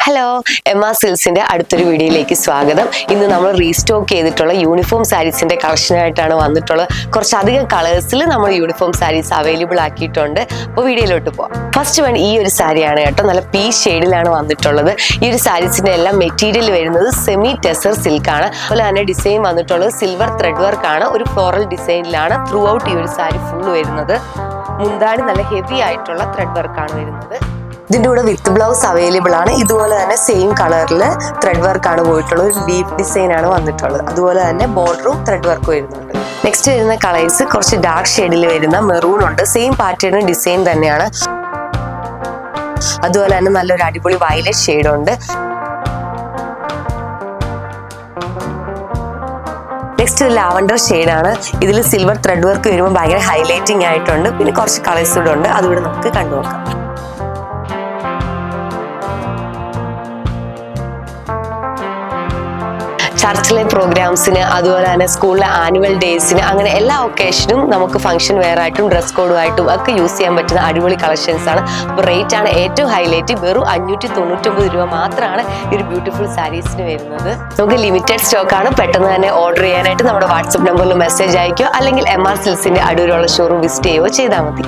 Hello, Emma സിൽസിന്റെ അടുത്തൊരു വീഡിയോയിലേക്ക് സ്വാഗതം. ഇന്ന് നമ്മൾ റീസ്റ്റോക്ക് ചെയ്തിട്ടുള്ള യൂണിഫോം സാരീസിന്റെ കളക്ഷനായിട്ടാണ് വന്നിട്ടുള്ളത്. കുറച്ചധികം കളേഴ്സിൽ നമ്മൾ യൂണിഫോം സാരീസ് അവൈലബിൾ ആക്കിയിട്ടുണ്ട്. അപ്പോൾ വീഡിയോയിലോട്ട് പോവാം. ഫസ്റ്റ് വൺ ഈ ഒരു സാരിയാണ് കേട്ടോ. നല്ല പീച്ച് ഷെയ്ഡിലാണ് വന്നിട്ടുള്ളത്. ഈ ഒരു സാരീസിന്റെ എല്ലാം മെറ്റീരിയൽ വരുന്നത് സെമി ടെസർ സിൽക്ക് ആണ്. അതുപോലെ തന്നെ ഡിസൈൻ വന്നിട്ടുള്ളത് സിൽവർ ത്രെഡ് വർക്ക് ആണ്. ഒരു ഫ്ലോറൽ ഡിസൈനിലാണ് ത്രൂ ഔട്ട് ഈ ഒരു സാരി ഫുൾ വരുന്നത്. മുന്താണി നല്ല ഹെവി ആയിട്ടുള്ള ത്രെഡ് വർക്ക് ആണ് വരുന്നത്. ഇതിന്റെ കൂടെ വിത്ത് ബ്ലൗസ് അവൈലബിൾ ആണ്. ഇതുപോലെ തന്നെ സെയിം കളറിൽ ത്രെഡ് വർക്ക് ആണ് പോയിട്ടുള്ളത്. ഒരു ലീഫ് ഡിസൈൻ ആണ് വന്നിട്ടുള്ളത്. അതുപോലെ തന്നെ ബോർഡറും ത്രെഡ് വർക്ക് വരുന്നുണ്ട്. നെക്സ്റ്റ് വരുന്ന കളേഴ്സ് കുറച്ച് ഡാർക്ക് ഷെയ്ഡിൽ വരുന്ന മെറൂൺ ഉണ്ട്. സെയിം പാറ്റേൺ ഡിസൈൻ തന്നെയാണ്. അതുപോലെ തന്നെ നല്ലൊരു അടിപൊളി വയലറ്റ് ഷെയ്ഡ് ഉണ്ട്. നെക്സ്റ്റ് ലാവൻഡർ ഷെയ്ഡാണ്. ഇതിൽ സിൽവർ ത്രെഡ് വർക്ക് വരുമ്പോൾ ഭയങ്കര ഹൈലൈറ്റിംഗ് ആയിട്ടുണ്ട്. പിന്നെ കുറച്ച് കളേഴ്സ് കൂടെ ഉണ്ട്. അതുകൂടെ നമുക്ക് കണ്ടു നോക്കാം. ചർച്ചിലെ പ്രോഗ്രാംസിന്, അതുപോലെ തന്നെ സ്കൂളിലെ ആനുവൽ ഡേയ്സിന്, അങ്ങനെ എല്ലാ ഒക്കേഷനും നമുക്ക് ഫംഗ്ഷൻ വെയർ ആയിട്ടും ഡ്രസ് കോഡുമായിട്ടും ഒക്കെ യൂസ് ചെയ്യാൻ പറ്റുന്ന അടിപൊളി കളക്ഷൻസ് ആണ്. അപ്പോൾ റേറ്റ് ആണ് ഏറ്റവും ഹൈലൈറ്റ്. വെറും 599 രൂപ മാത്രമാണ് ഈ ഒരു ബ്യൂട്ടിഫുൾ സാരീസിന് വരുന്നത്. നമുക്ക് ലിമിറ്റഡ് സ്റ്റോക്ക് ആണ്. പെട്ടെന്ന് തന്നെ ഓർഡർ ചെയ്യാനായിട്ട് നമ്മുടെ വാട്സ്ആപ്പ് നമ്പറിൽ മെസ്സേജ് അയക്കുകയോ അല്ലെങ്കിൽ MR സിൽസിന്റെ അടൂരുള്ള ഷോറൂം വിസിറ്റ് ചെയ്യുകയോ ചെയ്താൽ മതി.